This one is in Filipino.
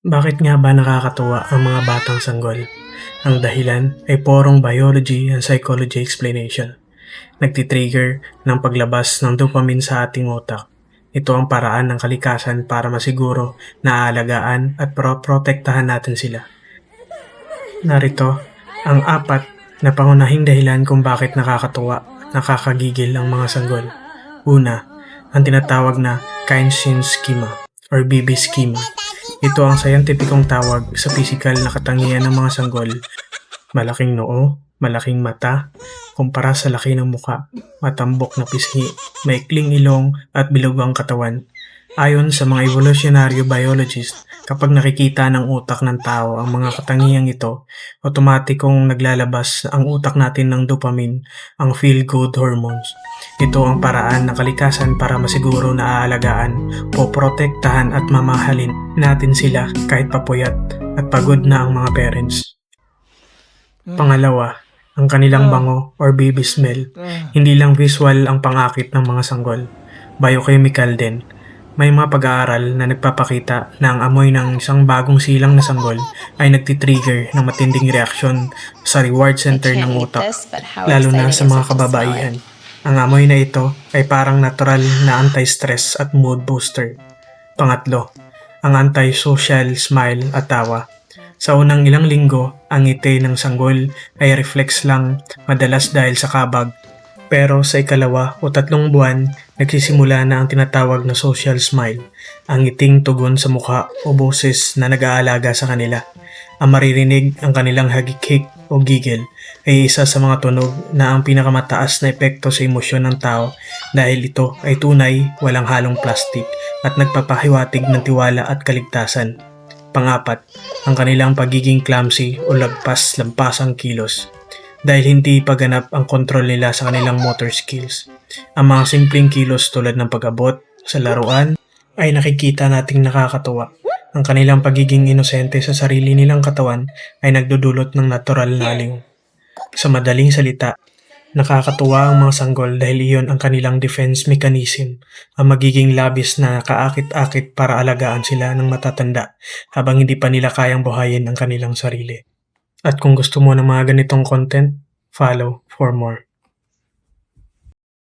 Bakit nga ba nakakatuwa ang mga batang sanggol? Ang dahilan ay porong biology and psychology explanation. Nagtitrigger ng paglabas ng dopamine sa ating utak. Ito ang paraan ng kalikasan para masiguro na aalagaan at protektahan natin sila. Narito ang apat na pangunahing dahilan kung bakit nakakatuwa at nakakagigil ang mga sanggol. Una, ang tinatawag na Kynesine schema or BB schema. Ito ang scientificong tawag sa pisikal na katangian ng mga sanggol. Malaking noo, malaking mata, kumpara sa laki ng muka, matambok na pisngi, maikling ilong at bilog ang katawan. Ayon sa mga evolutionary biologist, kapag nakikita ng utak ng tao ang mga katangiang ito, otomatikong naglalabas ang utak natin ng dopamine, ang feel-good hormones. Ito ang paraan ng kalikasan para masiguro na aalagaan, poprotektahan at mamahalin natin sila kahit papuyat at pagod na ang mga parents. Pangalawa, ang kanilang bango or baby smell. Hindi lang visual ang pangakit ng mga sanggol, biochemical din. May mga pag-aaral na nagpapakita na ang amoy ng isang bagong silang na sanggol ay nagtitrigger ng matinding reaksyon sa reward center ng utak, lalo na sa mga kababaihan. Ang amoy na ito ay parang natural na anti-stress at mood booster. Pangatlo, ang anti-social smile at tawa. Sa unang ilang linggo, ang ngiti ng sanggol ay reflex lang, madalas dahil sa kabag. Pero sa ikalawa o tatlong buwan, nagsisimula na ang tinatawag na social smile, ang ngiting tugon sa mukha o boses na nag-aalaga sa kanila. Ang maririnig ang kanilang hagik o gigil ay isa sa mga tunog na ang pinakamataas na epekto sa emosyon ng tao dahil ito ay tunay, walang halong plastic at nagpapahiwatig ng tiwala at kaligtasan. Pangapat, ang kanilang pagiging clumsy o lagpas-lampasang kilos. Dahil hindi paganap ang kontrol nila sa kanilang motor skills. Ang mga simpleng kilos tulad ng pag-abot sa laruan ay nakikita nating nakakatuwa. Ang kanilang pagiging inosente sa sarili nilang katawan ay nagdudulot ng natural na aliw. Sa madaling salita, nakakatuwa ang mga sanggol dahil iyon ang kanilang defense mechanism, ang magiging labis na kaakit-akit para alagaan sila ng matatanda habang hindi pa nila kayang buhayin ang kanilang sarili. At kung gusto mo ng mga ganitong content, follow for more.